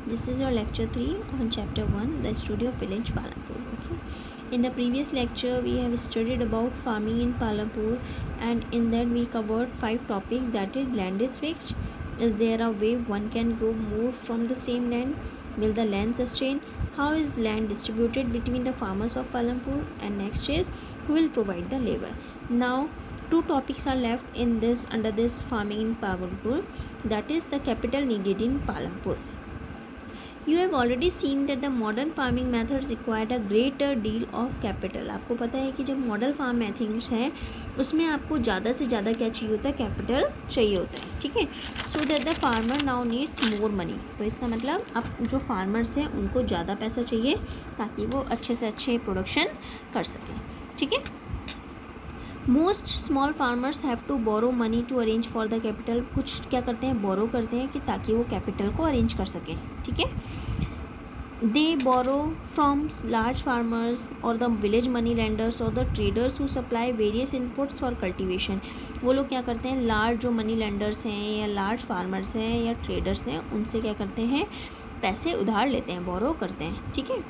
This is your lecture 3 on chapter 1, the story of village Palampur. Okay. In the previous lecture, we have studied about farming in Palampur, and in that we covered 5 topics. That is, land is fixed. Is there a way one can grow more from the same land? Will the land sustain? How is land distributed between the farmers of Palampur? And next is, who will provide the labor? Now, 2 topics are left in this under this farming in Palampur. That is the capital needed in Palampur. You have already seen that the modern farming methods required a greater deal of capital. आपको पता है कि जब model farm methods हैं उसमें आपको ज़्यादा से ज़्यादा क्या चाहिए होता है, कैपिटल चाहिए होता है, ठीक है. So that the farmer now needs more money. तो इसका मतलब अब जो फार्मर्स हैं उनको ज़्यादा पैसा चाहिए ताकि वो अच्छे से अच्छे प्रोडक्शन कर सकें, ठीक है. Most small farmers have to borrow money to arrange for the capital. कुछ क्या करते हैं, बोरो करते हैं कि ताकि वो कैपिटल को अरेंज कर सकें, ठीक है. दे बोरो फ्रॉम लार्ज फार्मर्स और द विलेज मनी लेंडर्स और the traders who supply various inputs for cultivation. वो लोग क्या करते हैं, लार्ज जो मनी लेंडर्स हैं या लार्ज फार्मर्स हैं या ट्रेडर्स हैं उनसे क्या करते हैं, पैसे उधार लेते हैं, बोरो करते हैं, ठीक है.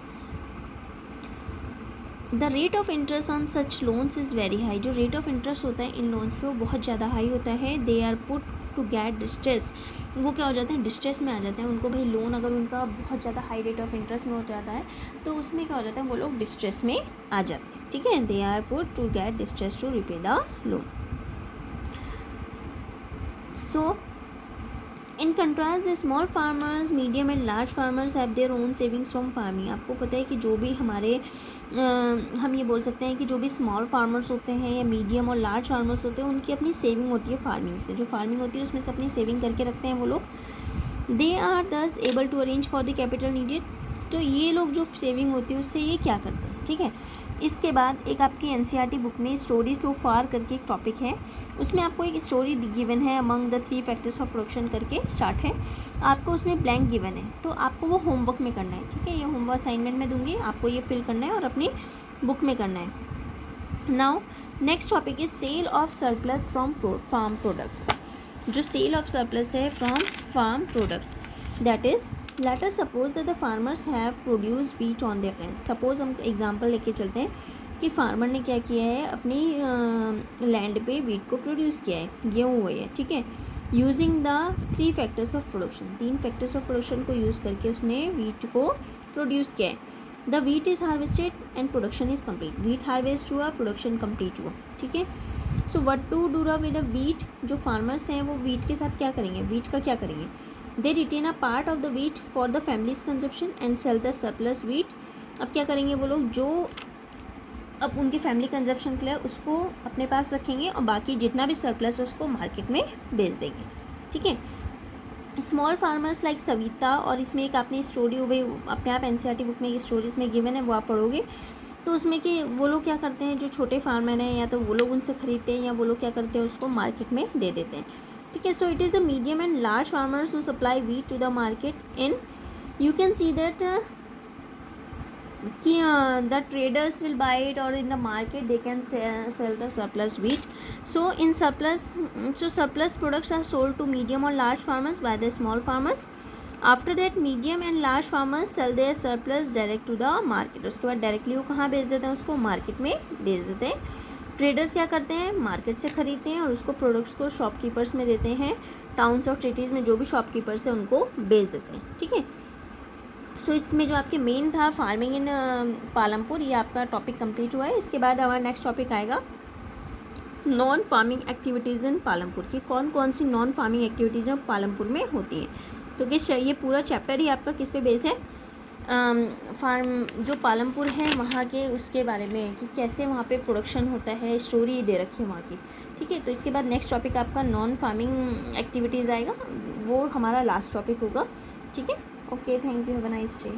The rate of interest on such loans is very high. जो रेट ऑफ इंटरेस्ट होता है इन लोन्स पे वो बहुत ज़्यादा हाई होता है. They are put to get distress. वो क्या हो जाते हैं, डिस्ट्रेस में आ जाते हैं. उनको भाई लोन अगर उनका बहुत ज़्यादा हाई रेट ऑफ इंटरेस्ट में हो जाता है तो उसमें क्या हो जाता है, वो लोग डिस्ट्रेस में आ जाते हैं, ठीक है. They are put to get distress to repay the loan. So in contrast the small farmers, medium and large farmers have their own savings from farming. आपको पता है कि जो भी हमारे हम ये बोल सकते हैं कि जो भी स्मॉल फार्मर्स होते हैं या मीडियम और लार्ज फार्मर्स होते हैं उनकी अपनी सेविंग होती है फार्मिंग से. जो फार्मिंग होती है उसमें से अपनी सेविंग करके रखते हैं वो लोग. They are thus able to arrange for the capital needed. तो ये लोग जो सेविंग होती है उससे ये क्या करते हैं, ठीक है. इसके बाद एक आपकी एनसीईआरटी बुक में स्टोरी सो फार करके एक टॉपिक है, उसमें आपको एक स्टोरी गिवन है among the 3 factors of production करके स्टार्ट है. आपको उसमें ब्लैंक गिवन है तो आपको वो होमवर्क में करना है, ठीक है. ये होमवर्क असाइनमेंट में दूंगी, आपको ये फिल करना है और अपनी बुक में करना है. Now next topic is sale of surplus from farm products. जो सेल ऑफ सरप्लस है from farm products, that is let us suppose that the farmers have produce wheat on their land. Suppose हम example लेके चलते हैं कि farmer ने क्या किया है, अपनी लैंड पे व्हीट को प्रोड्यूस किया है, गेहूँ हुई है, ठीक है. Using the 3 factors of production, 3 factors of production को यूज़ करके उसने व्हीट को प्रोड्यूस किया है. The wheat is harvested and production is complete. Wheat harvest हुआ, प्रोडक्शन कम्प्लीट हुआ, ठीक है. So what to do with a wheat. जो फार्मर्स हैं वो व्हीट के साथ क्या करेंगे, व्हीट का क्या करेंगे, they retain a part of the wheat for the families consumption and sell the surplus wheat. अब क्या करेंगे वो लोग, जो अब उनकी फैमिली कंजप्शन के लिए उसको अपने पास रखेंगे और बाकी जितना भी सरप्लस है उसको मार्केट में बेच देंगे, ठीक है. स्मॉल फार्मर्स लाइक सविता, और इसमें एक आपने स्टोरी हो गई अपने आप एनसीईआरटी बुक में एक स्टोरी इसमें गिवन है वो आप पढ़ोगे तो उसमें कि वो लोग क्या करते हैं, जो छोटे फार्मर हैं या तो वो लोग उनसे ख़रीदते हैं या वो लोग क्या करते हैं उसको मार्केट में दे देते हैं, ठीक है. So it is the medium and large farmers who supply wheat to the market. In you can see that कि the traders will buy it और in the market they can sell the surplus wheat. So in surplus products are sold to medium और large farmers by the small farmers. After that medium and large farmers sell their surplus direct to the market. उसके बाद directly वो कहाँ बेच देते हैं, उसको market में बेच देते हैं. ट्रेडर्स क्या करते हैं, मार्केट से ख़रीदते हैं और उसको प्रोडक्ट्स को शॉपकीपर्स में देते हैं. टाउन्स और सिटीज़ में जो भी शॉपकीपर्स हैं उनको बेच देते हैं, ठीक है. सो इसमें जो आपके मेन था फार्मिंग इन पालमपुर, ये आपका टॉपिक कंप्लीट हुआ है. इसके बाद हमारा नेक्स्ट टॉपिक आएगा नॉन फार्मिंग एक्टिविटीज़ इन पालमपुर की. कौन कौन सी नॉन फार्मिंग एक्टिविटीज़ पालमपुर में होती हैं. तो ये पूरा चैप्टर ही आपका किस पे बेस है, फार्म जो पालमपुर है वहाँ के उसके बारे में कि कैसे वहाँ पे प्रोडक्शन होता है, स्टोरी दे रखी है वहाँ की, ठीक है. तो इसके बाद नेक्स्ट टॉपिक आपका नॉन फार्मिंग एक्टिविटीज़ आएगा, वो हमारा लास्ट टॉपिक होगा, ठीक है. Okay, thank you, have a nice day.